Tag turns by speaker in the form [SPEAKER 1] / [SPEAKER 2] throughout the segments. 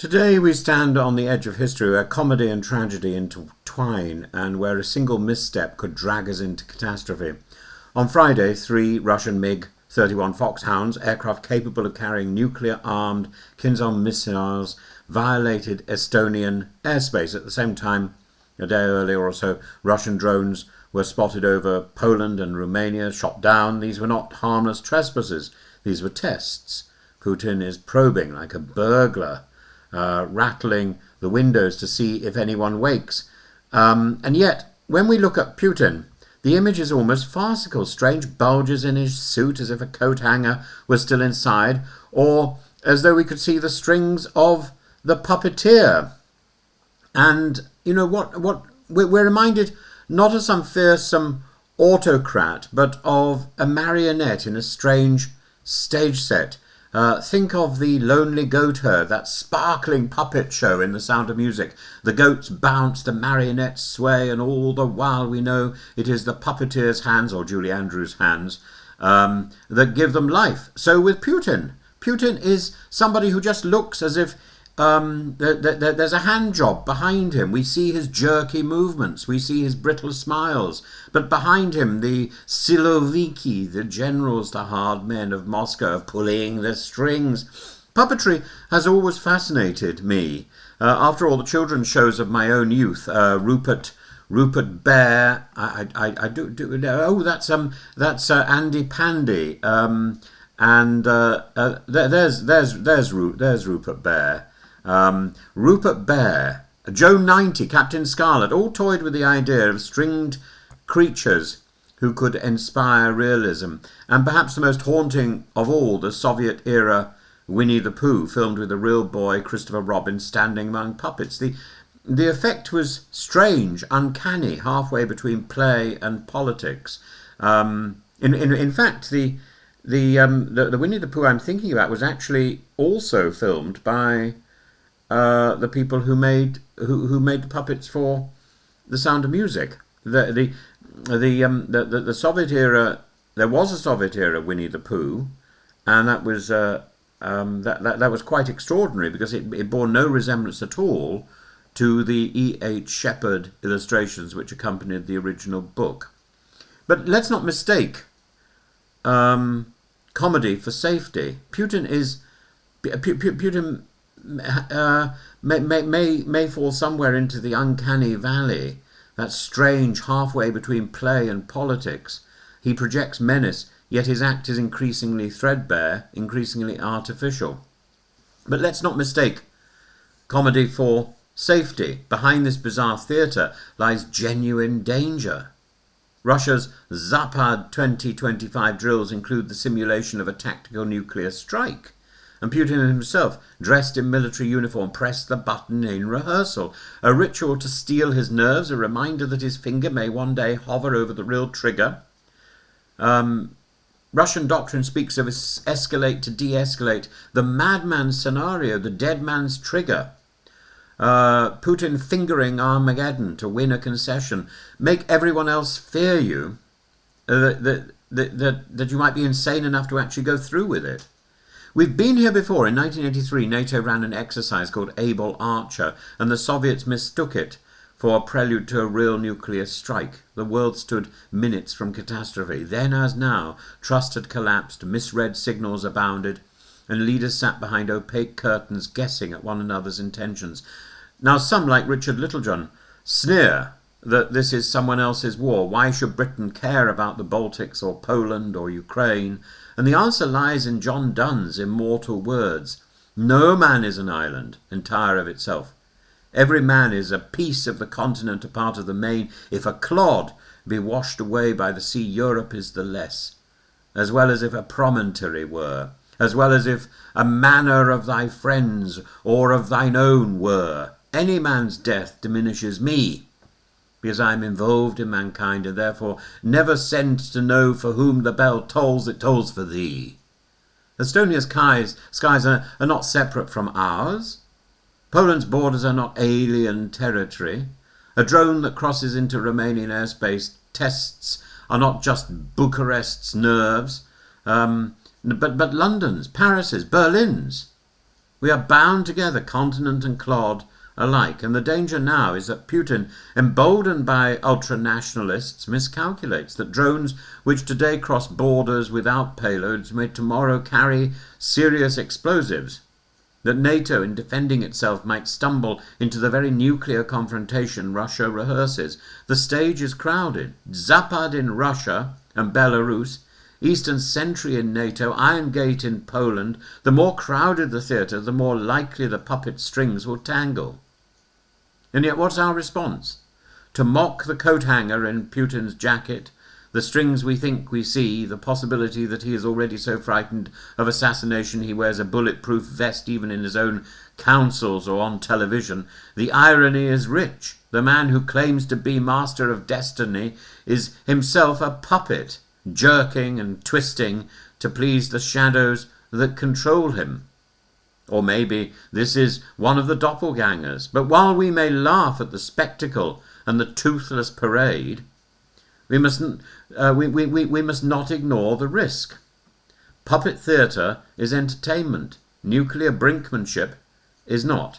[SPEAKER 1] Today we stand on the edge of history where comedy and tragedy intertwine and where a single misstep could drag us into catastrophe. On Friday, 3 Russian MiG-31 Foxhounds, aircraft capable of carrying nuclear-armed Kinzhal missiles, violated Estonian airspace. At the same time, a day earlier or so, Russian drones were spotted over Poland and Romania, shot down. These were not harmless trespasses. These were tests. Putin is probing like a burglar, rattling the windows to see if anyone wakes. And yet, when we look at Putin, the image is almost farcical. Strange bulges in his suit as if a coat hanger was still inside, or as though we could see the strings of the puppeteer. And, you know, we're reminded not of some fearsome autocrat, but of a marionette in a strange stage set. Think of the Lonely Goat Herd, that sparkling puppet show in The Sound of Music. The goats bounce, the marionettes sway, and all the while we know it is the puppeteer's hands, or Julie Andrews' hands, that give them life. So with Putin, Putin is somebody who just looks as if there's a hand job behind him. We see his jerky movements, we see his brittle smiles, but behind him the Siloviki, the generals, the hard men of Moscow, pulling the strings. Puppetry has always fascinated me. After all, the children's shows of my own youth, Rupert Bear, I do. Oh, that's Andy Pandy, and there's Rupert Bear. Rupert Bear, Joe 90, Captain Scarlet, all toyed with the idea of stringed creatures who could inspire realism, and perhaps the most haunting of all, the Soviet-era Winnie the Pooh, filmed with a real boy, Christopher Robin, standing among puppets. The effect was strange, uncanny, halfway between play and politics. In fact, the Winnie the Pooh I'm thinking about was actually also filmed by the people who made the puppets for The Sound of Music. The Soviet era, there was a Soviet era Winnie the Pooh, and that was that was quite extraordinary because it bore no resemblance at all to the E.H. Shepard illustrations which accompanied the original book. But let's not mistake comedy for safety. Putin may fall somewhere into the uncanny valley, that strange halfway between play and politics. He projects menace, yet his act is increasingly threadbare, increasingly artificial. But let's not mistake comedy for safety. Behind this bizarre theatre lies genuine danger. Russia's Zapad 2025 drills include the simulation of a tactical nuclear strike. And Putin himself, dressed in military uniform, pressed the button in rehearsal. A ritual to steel his nerves, a reminder that his finger may one day hover over the real trigger. Russian doctrine speaks of escalate to de-escalate, the madman scenario, the dead man's trigger. Putin fingering Armageddon to win a concession. Make everyone else fear you, that you might be insane enough to actually go through with it. We've been here before. In 1983, NATO ran an exercise called Able Archer, and the Soviets mistook it for a prelude to a real nuclear strike. The world stood minutes from catastrophe. Then, as now, trust had collapsed, misread signals abounded, and leaders sat behind opaque curtains guessing at one another's intentions. Now some, like Richard Littlejohn, sneer that this is someone else's war. Why should Britain care about the Baltics or Poland or Ukraine? And the answer lies in John Donne's immortal words. No man is an island, entire of itself. Every man is a piece of the continent, a part of the main. If a clod be washed away by the sea, Europe is the less, as well as if a promontory were, as well as if a manor of thy friends or of thine own were. Any man's death diminishes me, because I am involved in mankind, and therefore never sent to know for whom the bell tolls, it tolls for thee. Estonia's skies are not separate from ours. Poland's borders are not alien territory. A drone that crosses into Romanian airspace tests are not just Bucharest's nerves, but London's, Paris's, Berlin's. We are bound together, continent and clod alike, and the danger now is that Putin, emboldened by ultranationalists, miscalculates that drones which today cross borders without payloads may tomorrow carry serious explosives, that NATO, in defending itself, might stumble into the very nuclear confrontation Russia rehearses. The stage is crowded. Zapad in Russia and Belarus, Eastern Sentry in NATO, Iron Gate in Poland. The more crowded the theatre, the more likely the puppet strings will tangle. And yet what's our response? To mock the coat hanger in Putin's jacket, the strings we think we see, the possibility that he is already so frightened of assassination he wears a bulletproof vest even in his own councils or on television. The irony is rich. The man who claims to be master of destiny is himself a puppet, jerking and twisting to please the shadows that control him. Or maybe this is one of the doppelgangers. But while we may laugh at the spectacle and the toothless parade, we must not ignore the risk. Puppet theatre is entertainment. Nuclear brinkmanship is not.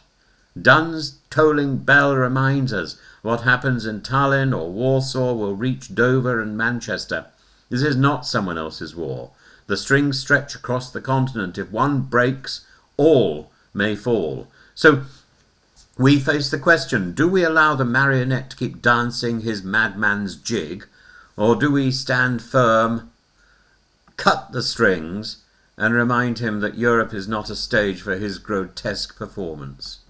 [SPEAKER 1] Dunn's tolling bell reminds us what happens in Tallinn or Warsaw will reach Dover and Manchester. This is not someone else's war. The strings stretch across the continent. If one breaks, all may fall. So we face the question, do we allow the marionette to keep dancing his madman's jig, or do we stand firm, cut the strings, and remind him that Europe is not a stage for his grotesque performance?